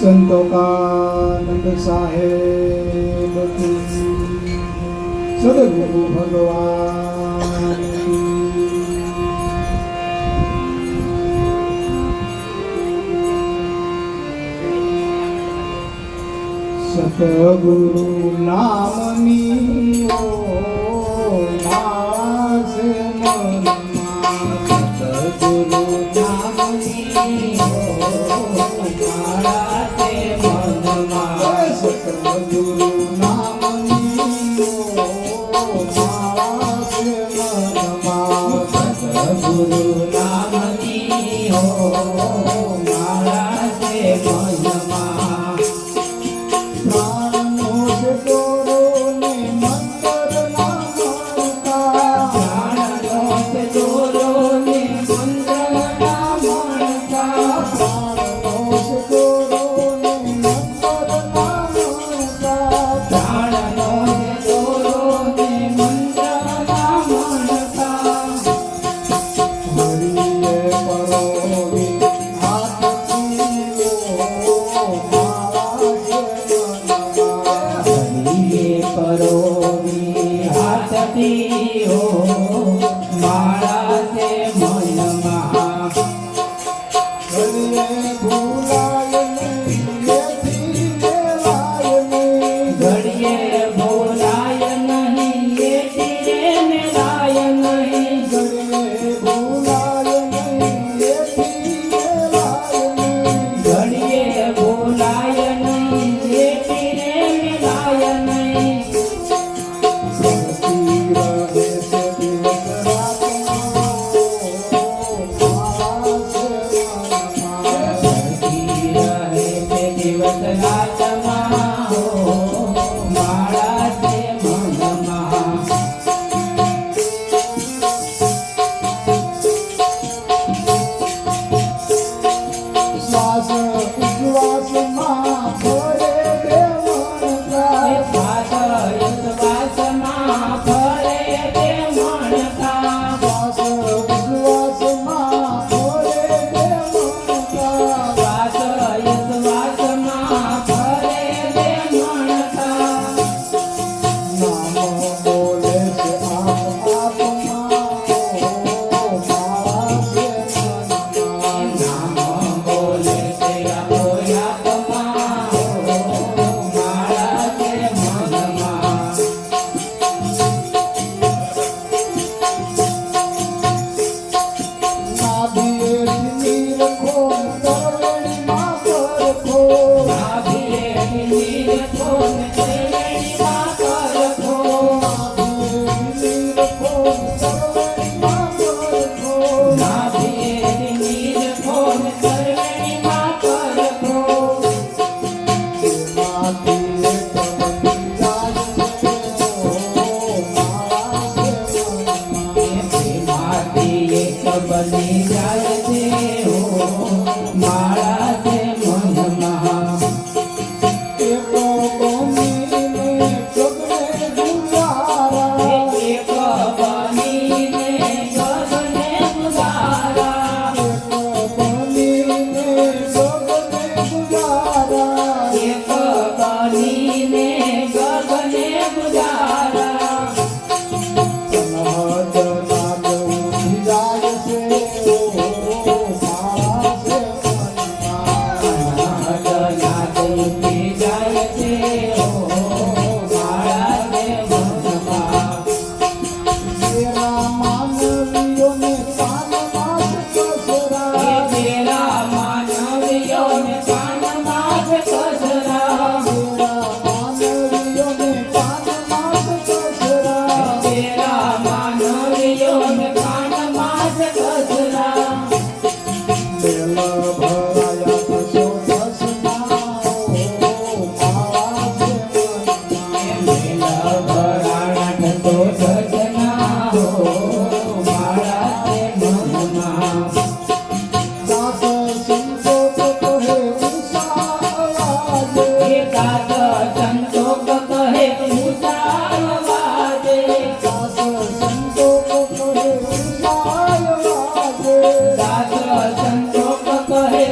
संतों का नंद साहेब की, सदगुरु भगवान की। सतगुरु नामनी ओ मासे मनमा, सतगुरु नामनी ओ मासे मनमा, सतगुरु नामनी ओ मासे मनमा, सतगुरु नामनी ओ मासे मनमा। संतोष कहे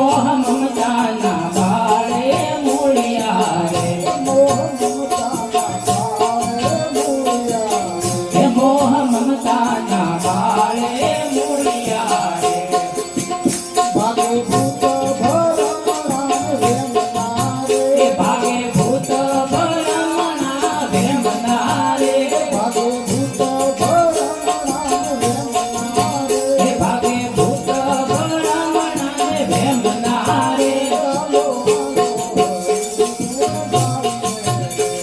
મોહ મમતાના બાળે મૂળિયા રે હે મોહ મમતાના બાળે મૂળિયા રે એ ભાગે ભૂત ભરમણા વેમના રે હે ભાગે ભૂત ભરમણા વેમના રે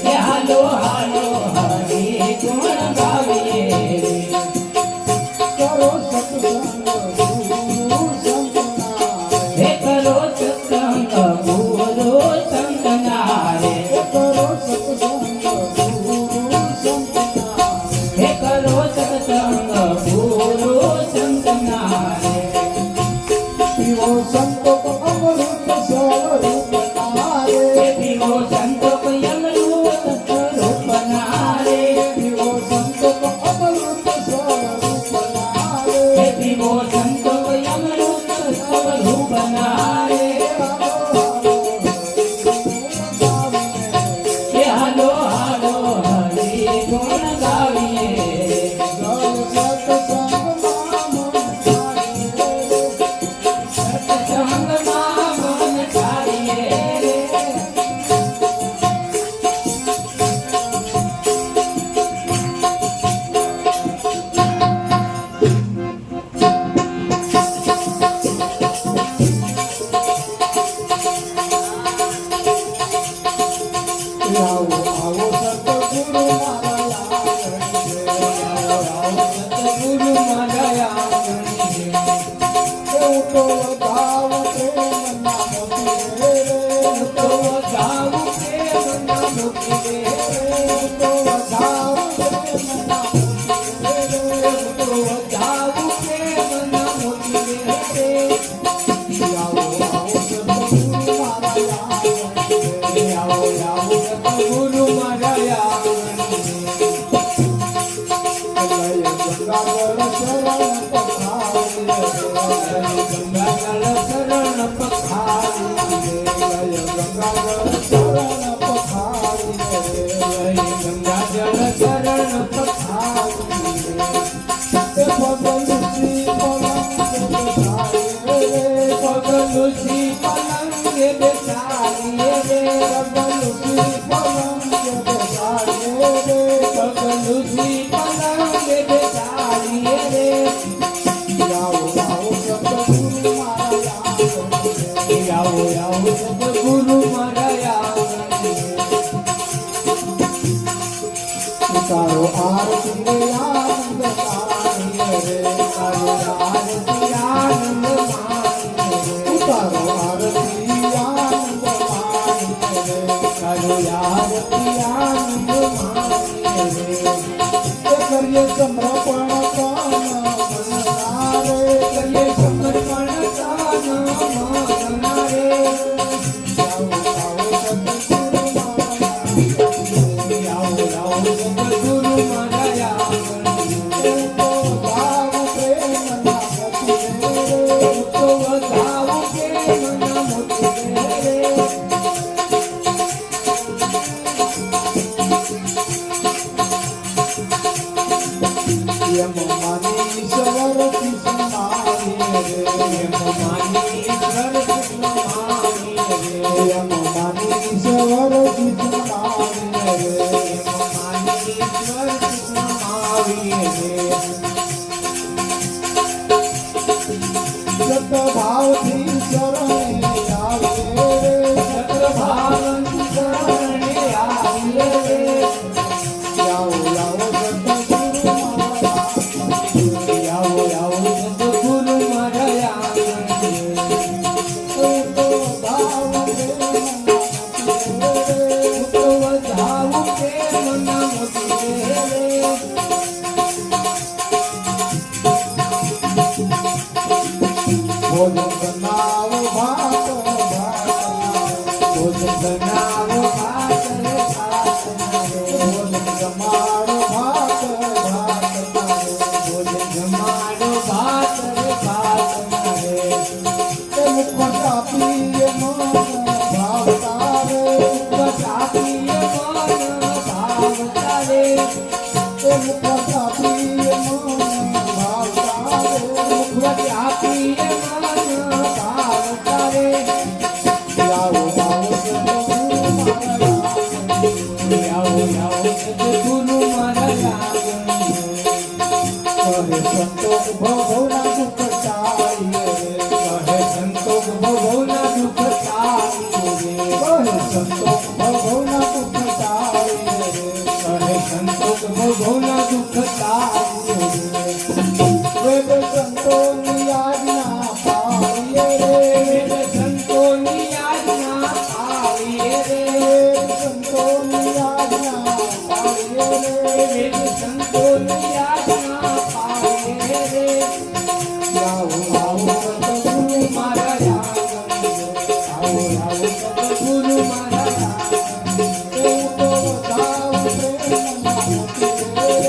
હે હાલો હાલો હરી ગુણ ગાવીએ રે હે કરો સત્સંગ ગુરુ સંતના રે હે કરો સત્સંગ ગુરુ સંતના રે હે પીવો સંતો અમૃત સ્વરૂપના રે હે પીવો સંતો અમૃત સ્વરૂપના રે હે હાલો હાલો હરી ગુણ ગાવીએ સત્સંગમાં મન ઠારીએ રે સતગુરુ મારા આંગણે તો ગાવું કે મના મોતી રે તો ગાવું કે મના મોતી રે આવો સતગુરુ મારા ગંગાજળ શરણ પખારી ગંગાજળ શરણ પગલુસી પલંગે બેસાડીએ રે પગલુસી પલંગે બેસાડીએ રે આવો સતગુરુ મારા આંગણે તારો આરતી રે આનંદ માણીએ રે તારો આરતી આનંદ માણીએ રે તારો આરતી આનંદ માણીએ રે તારો આરતી આનંદ માણીએ રે કરીએ સમર્પણ મનના રે કરીએ સમર્પણ મનના રે સતગુરુ મારા આંગણે તો ગાવું કે મના મોતી રે ભાવથી શરણે આવે સતભાવથી શરણે આવે આવો સતગુરુ મારા આંગણે તો વધાવું કે મના મોતી રે ભોજન બનાવો ભાત ભોજન બનાવો ભાત ભોજન જમાડો ભાત ભોજન જમાડો ભાત રે મુખ આપીએ મન ભાવ તારે મુખવટ આપીએ મન ભાવ તારે મુખવટ આપીએ મન ભાવ તારે મુખવટ આપીએ મન ભાવ તારે આવો આવો સદગુરુ મારા લાગણી કહે સંતોષ ભવના દુઃખ ચાલીએ કહે સંતોષ ભવના દુઃખ ચાલીએ કહે સંતોષ ભવના દુઃખ ચાલીએ કહે સંતોષ ભવના દુઃખ ચાલીએ વેદ સંતોની આજ્ઞા પાળીએ રે વેદ સંતોની આજ્ઞા પાળીએ રે વેદ સંતોની આજ્ઞા પાળીએ રે વેદ સંતોની આજ્ઞા પાળીએ રે આવો આવો સદગુરુ મારા લાગણી આવો આવો સદગુરુ મારા લાગણી એવું તો વધાવ પ્રેમના મોતી રે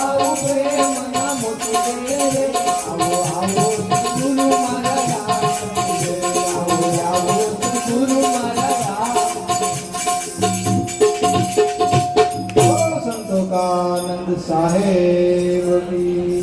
આવો પ્રેમના મોતી રે આવો આવો સદગુરુ મારા લાગણી આવો આવો સદગુરુ મારા લાગણી સંતોકાનંદ સાહેબ કી